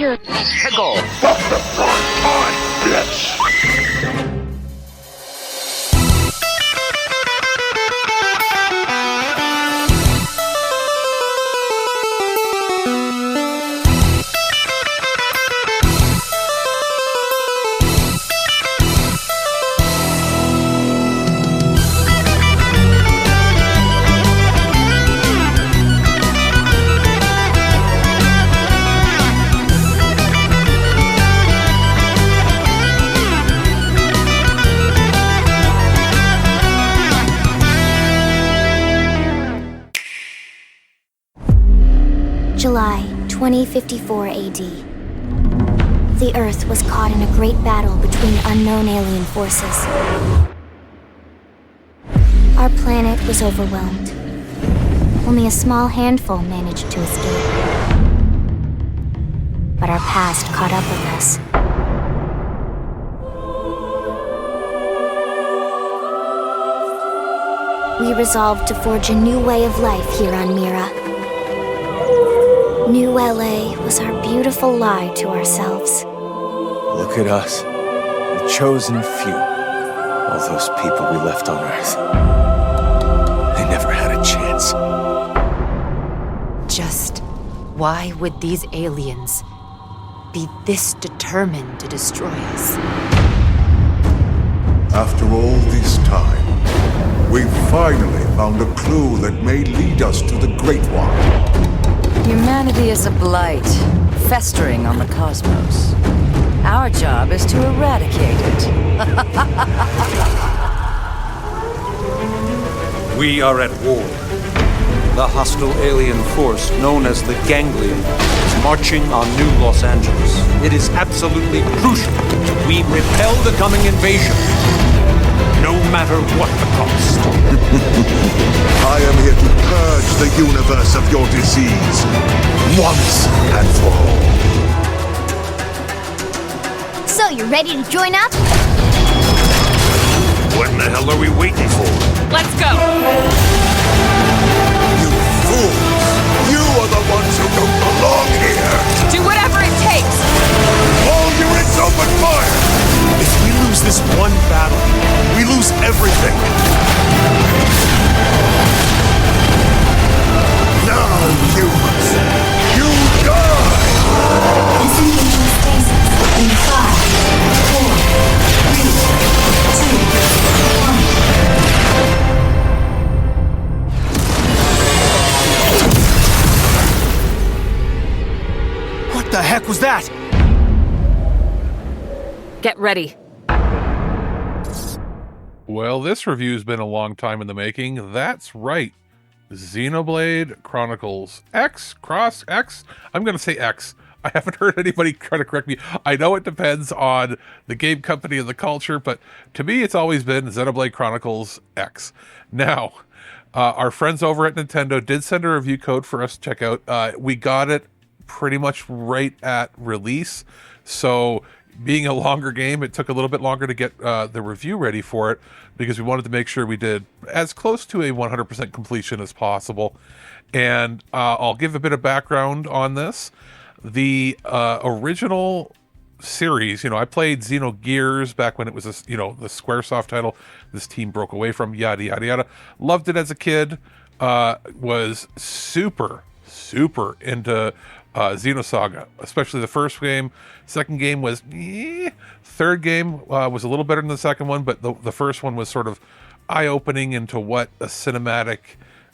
pure pickle. What's the front time, bitch? July 2054 AD. The Earth was caught in a great battle between unknown alien forces. Our planet was overwhelmed. Only a small handful managed to escape. But our past caught up with us. We resolved to forge a new way of life here on Mira. New LA was our beautiful lie to ourselves. Look at us, the chosen few. All those people we left on Earth. They never had a chance. Just why would these aliens be this determined to destroy us? After all this time, we finally found a clue that may lead us to the Great One. Humanity is a blight, festering on the cosmos. Our job is to eradicate it. We are at war. The hostile alien force known as the Ganglion is marching on New Los Angeles. It is absolutely crucial that we repel the coming invasion, no matter what the cost. I am here to purge the universe of your disease, once and for all. So, you ready to join up? What in the hell are we waiting for? Let's go. You fools! You are the ones who don't belong here! Do whatever it takes. All units open fire! If we lose this one battle, we lose everything. Now, humans, you die! Disengaging stasis in 5, 4, 3, 2, 1. What the heck was that? Get ready. Well, this review's been a long time in the making. That's right. Xenoblade Chronicles X, Cross X. I'm going to say X. I haven't heard anybody try to correct me. I know it depends on the game company and the culture, but to me, it's always been Xenoblade Chronicles X. Now, our friends over at Nintendo did send a review code for us to check out. We got it pretty much right at release. So being a longer game, it took a little bit longer to get the review ready for it because we wanted to make sure we did as close to a 100% completion as possible. And I'll give a bit of background on this. The original series, I played Xenogears back when it was, the Squaresoft title this team broke away from, yada, yada, yada. Loved it as a kid. Was super into Xenosaga, especially the first game. Second game was third game was a little better than the second one, but the first one was sort of eye-opening into what a cinematic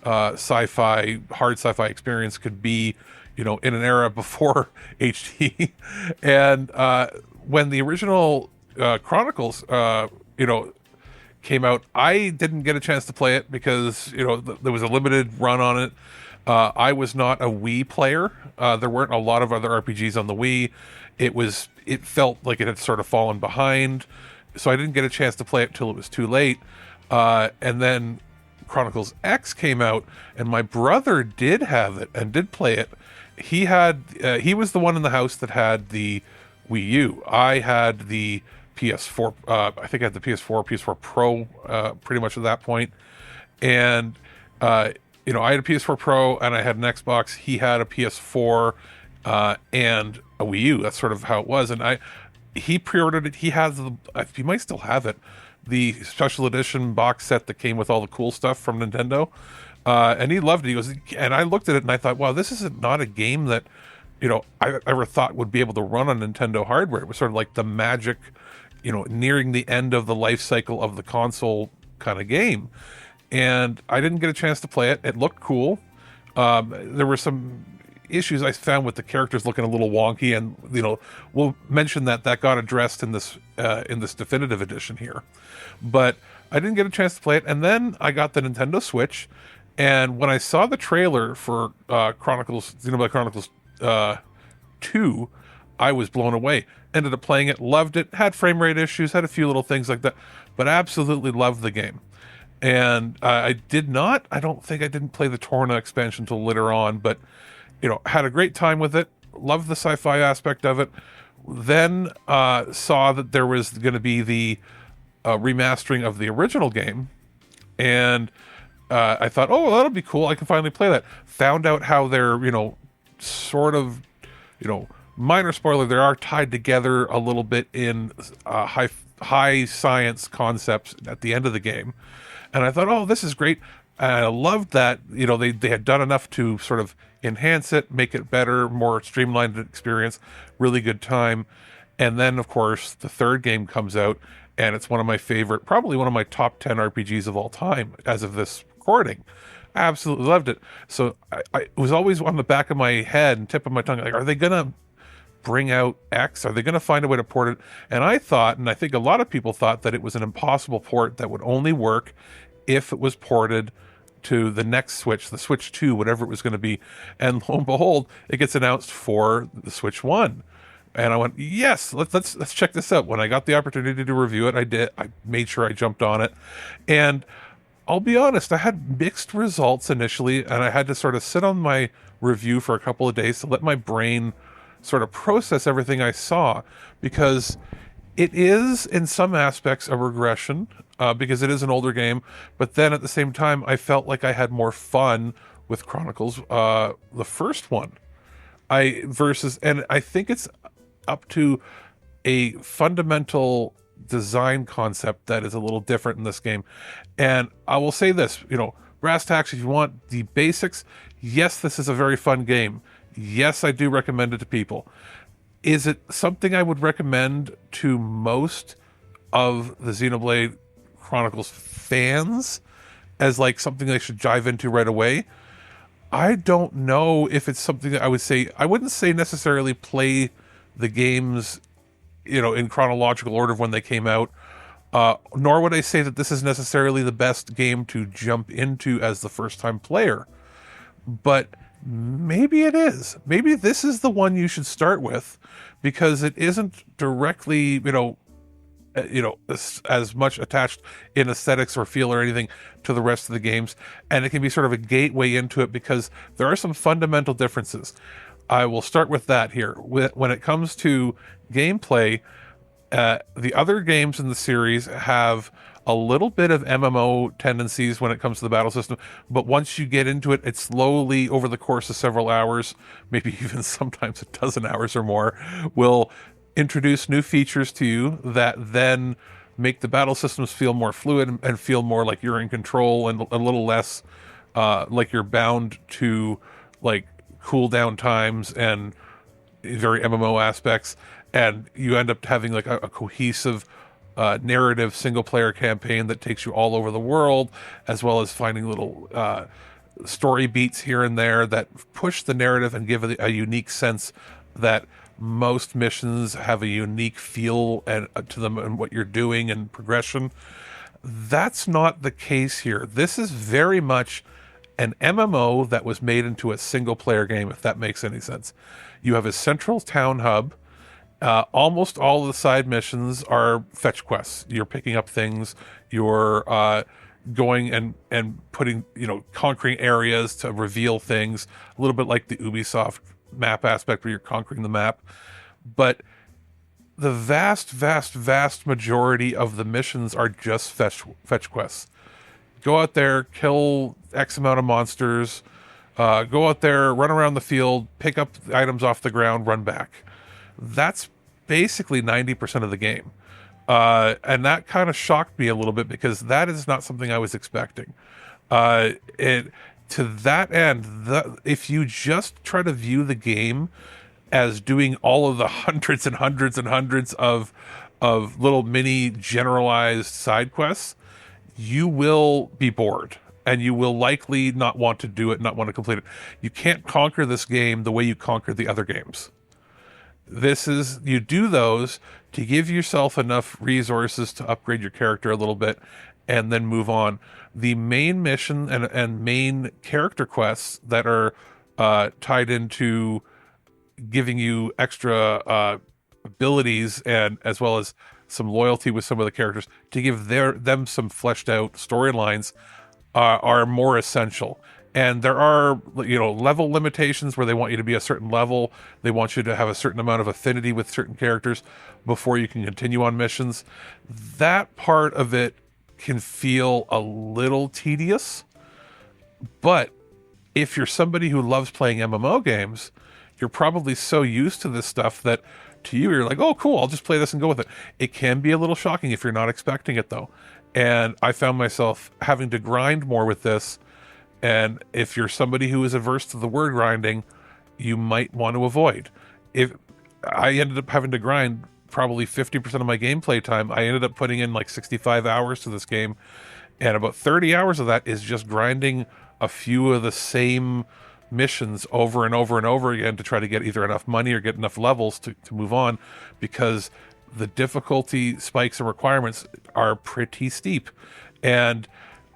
hard sci-fi experience could be, in an era before HD. And when the original Chronicles came out, I didn't get a chance to play it because there was a limited run on it. I was not a Wii player. There weren't a lot of other RPGs on the Wii. It felt like it had sort of fallen behind, so I didn't get a chance to play it till it was too late. And then Chronicles X came out, and my brother did have it and did play it. He was the one in the house that had the Wii U. I had the PS4. I think I had the PS4 Pro, pretty much at that point. And I had a PS4 Pro and I had an Xbox. He had a PS4. and a Wii U. That's sort of how it was. And he pre-ordered it. He has he might still have it, the special edition box set that came with all the cool stuff from Nintendo. And he loved it. He goes, and I looked at it and I thought, wow, this is not a game that, I ever thought would be able to run on Nintendo hardware. It was sort of like the magic, nearing the end of the life cycle of the console kind of game. And I didn't get a chance to play it. It looked cool. There were some issues I found with the characters looking a little wonky, and we'll mention that got addressed in this definitive edition here. But I didn't get a chance to play it, and then I got the Nintendo Switch, and when I saw the trailer for Xenoblade Chronicles 2, I was blown away. Ended up playing it, loved it, had frame rate issues, had a few little things like that, but absolutely loved the game. And I don't think I didn't play the Torna expansion until later on, but had a great time with it, loved the sci-fi aspect of it. Then saw that there was going to be the remastering of the original game, and I thought, oh, well, that'll be cool. I can finally play that. Found out how they're, sort of, minor spoiler, they are tied together a little bit in high science concepts at the end of the game. And I thought, oh, this is great. And I loved that, they had done enough to sort of enhance it, make it better, more streamlined experience, really good time. And then, of course, the third game comes out, and it's one of my favorite, probably one of my top 10 RPGs of all time as of this recording. Absolutely loved it. So I was always on the back of my head and tip of my tongue, like, are they going to bring out X? Are they going to find a way to port it? And I thought, and I think a lot of people thought, that it was an impossible port that would only work if it was ported to the next Switch, the Switch 2, whatever it was going to be. And lo and behold, it gets announced for the Switch 1. And I went, yes, let's check this out. When I got the opportunity to review it, I did. I made sure I jumped on it. And I'll be honest, I had mixed results initially, and I had to sort of sit on my review for a couple of days to let my brain sort of process everything I saw, because it is, in some aspects, a regression, because it is an older game. But then at the same time, I felt like I had more fun with Chronicles, the first one. And I think it's up to a fundamental design concept that is a little different in this game. And I will say this, brass tacks, if you want the basics, yes, this is a very fun game. Yes, I do recommend it to people. Is it something I would recommend to most of the Xenoblade Chronicles fans as like something they should dive into right away? I don't know if it's something that I would say. I wouldn't say necessarily play the games, in chronological order of when they came out. Nor would I say that this is necessarily the best game to jump into as the first-time player. But maybe it is. Maybe this is the one you should start with, because it isn't directly, as much attached in aesthetics or feel or anything to the rest of the games. And it can be sort of a gateway into it, because there are some fundamental differences. I will start with that here. When it comes to gameplay, the other games in the series have a little bit of MMO tendencies when it comes to the battle system, but once you get into it, it slowly, over the course of several hours, maybe even sometimes a dozen hours or more, will introduce new features to you that then make the battle systems feel more fluid and feel more like you're in control, and a little less like you're bound to like cooldown times and very MMO aspects. And you end up having like a cohesive narrative single-player campaign that takes you all over the world, as well as finding little story beats here and there that push the narrative and give a unique sense that most missions have a unique feel and to them and what you're doing and progression. That's not the case here. This is very much an MMO that was made into a single-player game, if that makes any sense. You have a central town hub. Almost all of the side missions are fetch quests. You're picking up things. You're going and putting, conquering areas to reveal things. A little bit like the Ubisoft map aspect where you're conquering the map. But the vast, vast, vast majority of the missions are just fetch quests. Go out there, kill X amount of monsters, Go out there, run around the field, pick up items off the ground, run back. That's basically 90% of the game. And that kind of shocked me a little bit because that is not something I was expecting. To that end, if you just try to view the game as doing all of the hundreds and hundreds and hundreds of little mini generalized side quests, you will be bored and you will likely not want to do it, not want to complete it. You can't conquer this game the way you conquered the other games. You do those to give yourself enough resources to upgrade your character a little bit and then move on. The main mission and main character quests that are tied into giving you extra abilities and as well as some loyalty with some of the characters to give them some fleshed out storylines are more essential. And there are, level limitations where they want you to be a certain level. They want you to have a certain amount of affinity with certain characters before you can continue on missions. That part of it can feel a little tedious. But if you're somebody who loves playing MMO games, you're probably so used to this stuff that to you, you're like, oh, cool, I'll just play this and go with it. It can be a little shocking if you're not expecting it, though. And I found myself having to grind more with this. And if you're somebody who is averse to the word grinding, you might want to avoid. If I ended up having to grind probably 50% of my gameplay time, I ended up putting in like 65 hours to this game. And about 30 hours of that is just grinding a few of the same missions over and over and over again to try to get either enough money or get enough levels to move on, because the difficulty spikes and requirements are pretty steep. And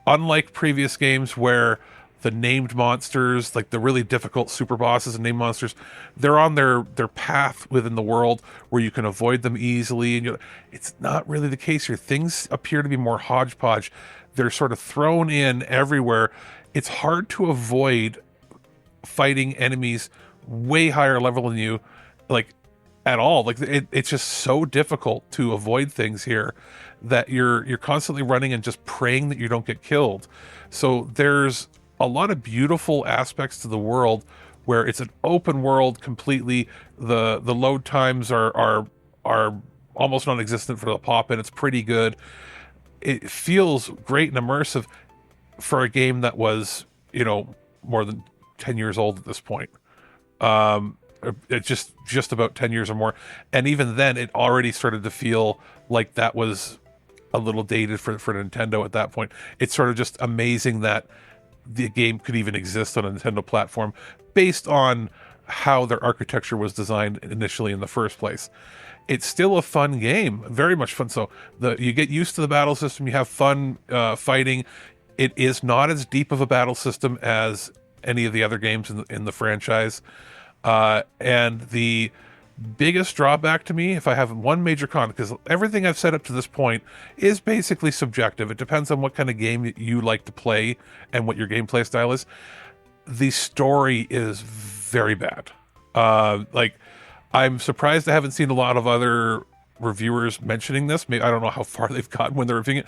unlike previous games where the named monsters, like the really difficult super bosses and named monsters, they're on their path within the world where you can avoid them easily. And it's not really the case here. Things appear to be more hodgepodge. They're sort of thrown in everywhere. It's hard to avoid fighting enemies way higher level than you, like at all. Like it's just so difficult to avoid things here that you're constantly running and just praying that you don't get killed. So there's a lot of beautiful aspects to the world where it's an open world completely. The load times are almost non-existent for the pop-in. It's pretty good. It feels great and immersive for a game that was, more than 10 years old at this point. It's just about 10 years or more. And even then, it already started to feel like that was a little dated for Nintendo at that point. It's sort of just amazing that the game could even exist on a Nintendo platform based on how their architecture was designed initially in the first place. It's still a fun game, very much fun. So you get used to the battle system, you have fun fighting. It is not as deep of a battle system as any of the other games in the franchise. And the biggest drawback to me, if I have one major con, because everything I've said up to this point is basically subjective. It depends on what kind of game you like to play and what your gameplay style is. The story is very bad. I'm surprised I haven't seen a lot of other reviewers mentioning this. Maybe I don't know how far they've gotten when they're reviewing it,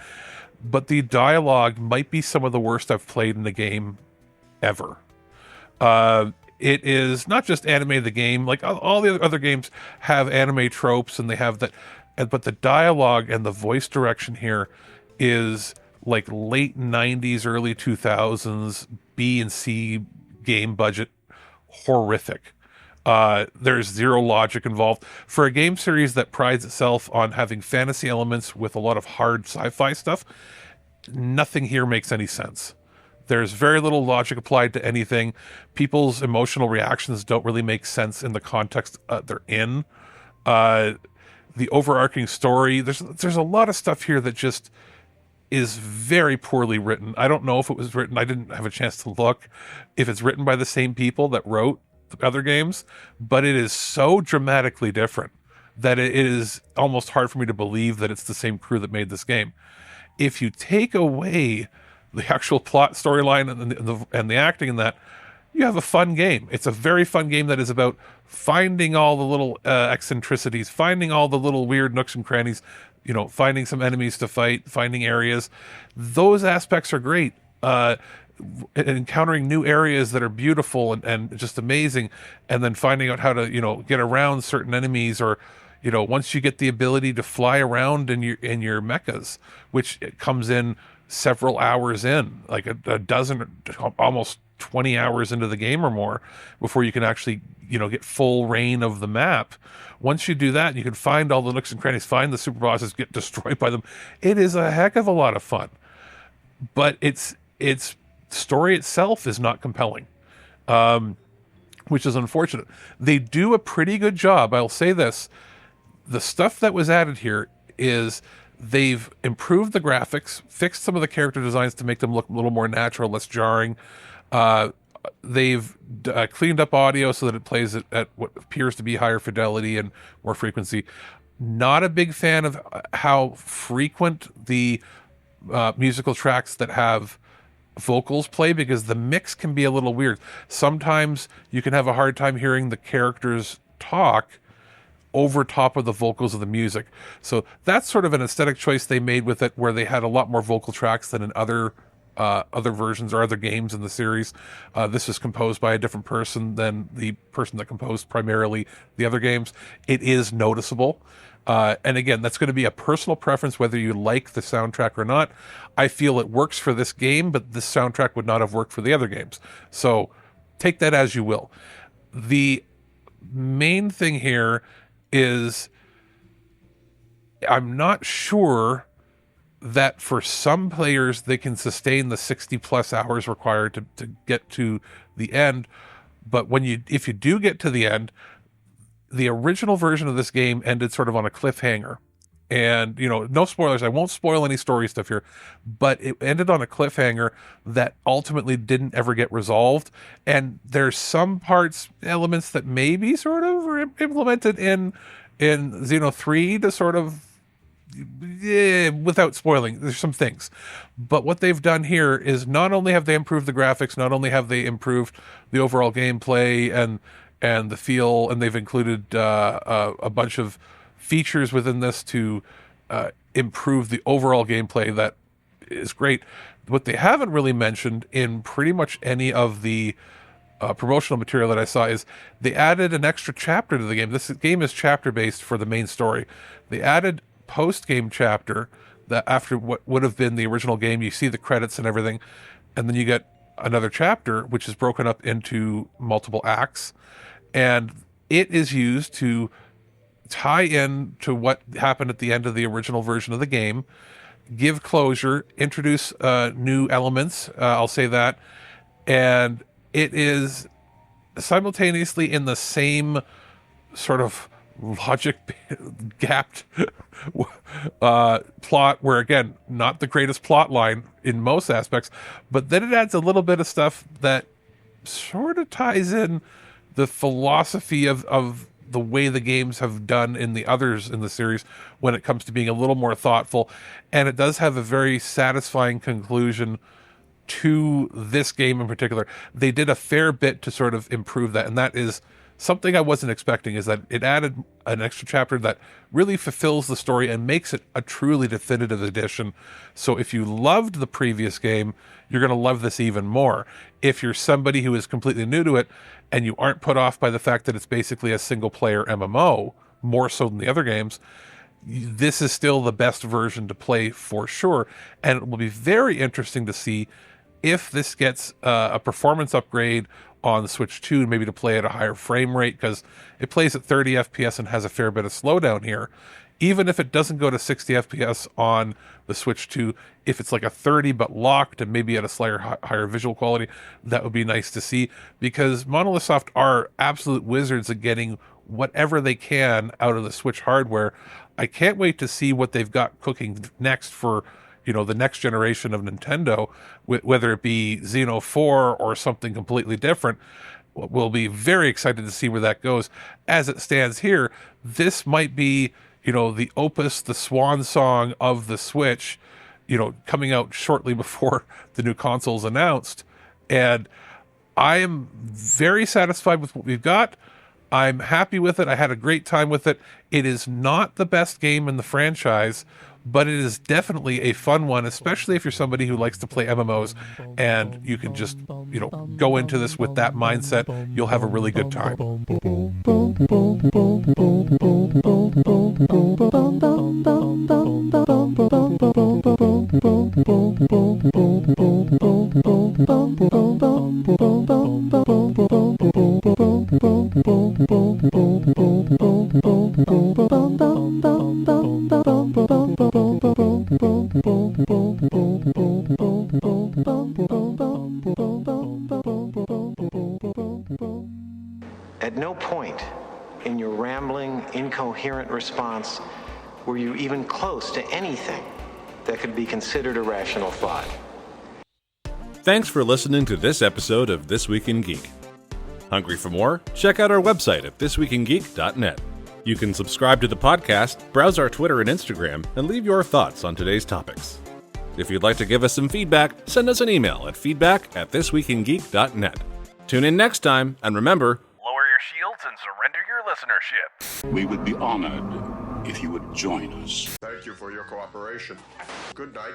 but the dialogue might be some of the worst I've played in the game ever. It is not just anime the game, like all the other games have anime tropes and they have that, but the dialogue and the voice direction here is like late 90s, early 2000s B and C game budget, horrific. There's zero logic involved. For a game series that prides itself on having fantasy elements with a lot of hard sci-fi stuff, nothing here makes any sense. There's very little logic applied to anything. People's emotional reactions don't really make sense in the context they're in. The overarching story, there's a lot of stuff here that just is very poorly written. I don't know if it was written, I didn't have a chance to look, if it's written by the same people that wrote the other games, but it is so dramatically different that it is almost hard for me to believe that it's the same crew that made this game. If you take away the actual plot, storyline, and the acting in that, you have a fun game. It's a very fun game that is about finding all the little eccentricities, finding all the little weird nooks and crannies, finding some enemies to fight, finding areas. Those aspects are great. encountering new areas that are beautiful and just amazing, and then finding out how to, get around certain enemies, or, once you get the ability to fly around in your mechas, which it comes in several hours in, like a dozen, almost 20 hours into the game or more, before you can actually, get full reign of the map. Once you do that, you can find all the nooks and crannies, find the super bosses, get destroyed by them. It is a heck of a lot of fun, but its story itself is not compelling, which is unfortunate. They do a pretty good job. I'll say this. The stuff that was added here is they've improved the graphics, fixed some of the character designs to make them look a little more natural, less jarring. They've cleaned up audio so that it plays at what appears to be higher fidelity and more frequency. Not a big fan of how frequent the musical tracks that have vocals play, because the mix can be a little weird. Sometimes you can have a hard time hearing the characters talk over top of the vocals of the music. So that's sort of an aesthetic choice they made with it, where they had a lot more vocal tracks than in other versions or other games in the series. This was composed by a different person than the person that composed primarily the other games. It is noticeable. And again, that's going to be a personal preference, whether you like the soundtrack or not. I feel it works for this game, but this soundtrack would not have worked for the other games. So take that as you will. The main thing here is, I'm not sure that for some players they can sustain the 60 plus hours required to get to the end. But if you do get to the end, the original version of this game ended sort of on a cliffhanger. And, no spoilers. I won't spoil any story stuff here, but it ended on a cliffhanger that ultimately didn't ever get resolved. And there's some elements that maybe sort of were implemented in Xeno 3 to sort of, without spoiling, there's some things. But what they've done here is, not only have they improved the graphics, not only have they improved the overall gameplay and the feel, and they've included a bunch of features within this to improve the overall gameplay that is great. What they haven't really mentioned in pretty much any of the promotional material that I saw is they added an extra chapter to the game. This game is chapter-based for the main story. They added post-game chapter that after what would have been the original game. You see the credits and everything, and then you get another chapter, which is broken up into multiple acts, and it is used to tie in to what happened at the end of the original version of the game, give closure, introduce new elements, I'll say that, and it is simultaneously in the same sort of logic gapped plot, where again, not the greatest plot line in most aspects, but then it adds a little bit of stuff that sort of ties in the philosophy of the way the games have done in the others in the series when it comes to being a little more thoughtful. And it does have a very satisfying conclusion to this game in particular. They did a fair bit to sort of improve that, and that is something I wasn't expecting, is that it added an extra chapter that really fulfills the story and makes it a truly definitive edition. So if you loved the previous game, you're going to love this even more. If you're somebody who is completely new to it and you aren't put off by the fact that it's basically a single player MMO, more so than the other games, this is still the best version to play for sure. And it will be very interesting to see if this gets a performance upgrade on the Switch 2, maybe to play at a higher frame rate, because it plays at 30 FPS and has a fair bit of slowdown here. Even if it doesn't go to 60 FPS on the Switch 2, if it's like a 30 but locked and maybe at a slightly higher visual quality, that would be nice to see, because Monolith Soft are absolute wizards at getting whatever they can out of the Switch hardware. I can't wait to see what they've got cooking next for, the next generation of Nintendo, whether it be Xeno 4 or something completely different. We'll be very excited to see where that goes. As it stands here, this might be, the opus, the swan song of the Switch, coming out shortly before the new console's announced. And I am very satisfied with what we've got. I'm happy with it. I had a great time with it. It is not the best game in the franchise, but it is definitely a fun one, especially if you're somebody who likes to play MMOs and you can just, go into this with that mindset. You'll have a really good time. At no point in your rambling, incoherent response were you even close to anything that could be considered a rational thought. Thanks for listening to this episode of This Week in Geek. Hungry for more? Check out our website at thisweekingeek.net. You can subscribe to the podcast, browse our Twitter and Instagram, and leave your thoughts on today's topics. If you'd like to give us some feedback, send us an email at feedback@thisweekingeek.net. Tune in next time, and remember, lower your shields and surrender your listenership. We would be honored if you would join us. Thank you for your cooperation. Good night.